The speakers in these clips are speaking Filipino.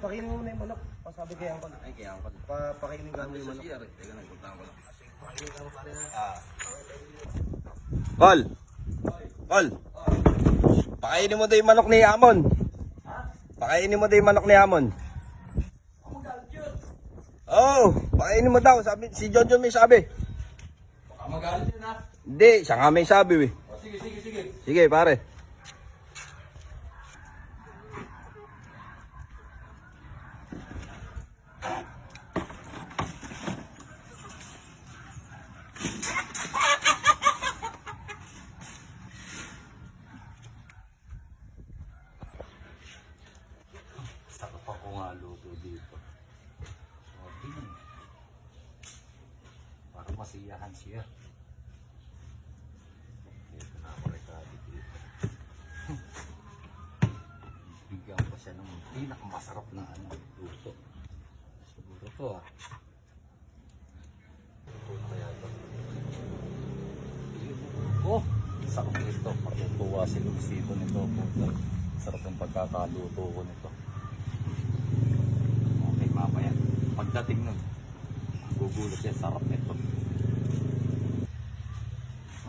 Pakainin mo na yung manok. Pasabi kay Angkol. Ay, kaya ako. Pakainin ka mo yung manok. Teka lang, punta ko lang. Pakainin ka mo pare na. Kol! Kol! Pakainin mo daw yung manok ni Amon. Pakainin mo daw yung manok ni Amon. Oo, pakainin mo daw. Sabi, si John John may sabi. Baka magalit yun ha. Hindi, siya nga may sabi eh. O, sige. Sige pare. Sarap ako nga luto dito. O, din. Parang masiyahan siya. Ito na ako rekado dito. Bigyan ko siya ng pinakamasarap na luto. Siguro to ah. Ito na kaya ito. Oh, sarap nito. Matutuwa si Luisito nito. Sarap ng pagkakaluto ko nito. Okay, mamaya. Pagdating nun, gugulat siya. Sarap nito.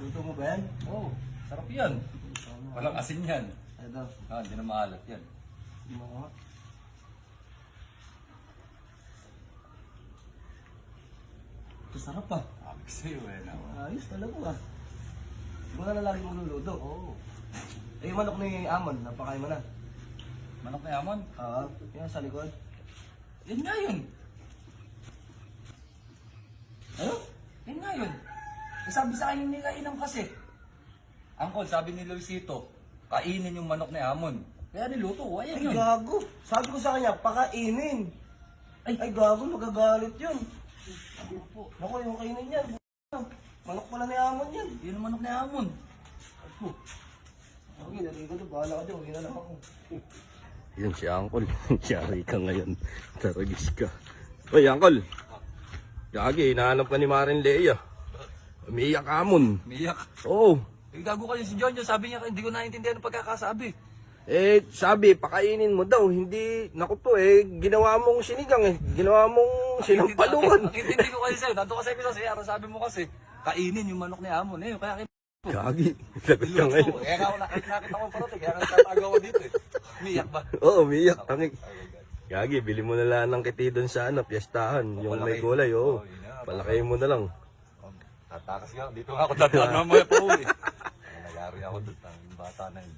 Luto mo ba yan? Oh, sarap yan. Walang asin yan. Ito. Hindi na maalat yan. Hindi mo nga. Ito sarap ah. Sabi ko sa'yo eh. Ayos talaga ah. Hindi mo na lalaki mong luluto. Oo. Eh, yung manok ni Amon, napakain mo na. Manok na yaman. Yan sa likod. Yan nga yun. Ano? Yan nga yun. Sabi sa akin nila inang kasi. Angkol, sabi ni Luisito, kainin yung manok ni Amon. Kaya niluto, ayan Ay, yun. gago. Sabi ko sa kanya, pakainin. Ay, gago, magagalit yun. Naku, yung kainin yan. Manok pala ni Amon yan. Yun ang manok ni Amon. Okay, naligo to. Bahala ka dyan. Huwag na lang ako. Yun si Angkol. Yari ka ngayon. Taragis ka. Uy, Angkol. Gagi, hinahanap ka ni Marin Leia. Umiiyak Amon. Miyak. Oo. Eh, gago kayo si John. Sabi niya, hindi ko naiintindihan ang pagkakasabi. Eh, sabi, pakainin mo daw. Hindi, naku po eh, ginawa mong sinigang eh. Ginawa mong sinampaluan. Ang intindi ko kasi sa'yo, nandun kasi sa CR, sabi mo kasi, kainin yung manok ni Amon. Eh, kaya Gagi, lagot ka ngayon. kaya ako nakita ko parating, kaya nagtatago ako dito eh. Miyak ba? Oo, umiiyak. Tangik. Gagi, bili mo na lang ng kiti doon sa piyestahan. Yung may kulay, oo. Palakayin mo na lang. Tatakas nga, dito nga ako dadaan mamaya pa uwi. Nagyari ako doon, ang bata na yun.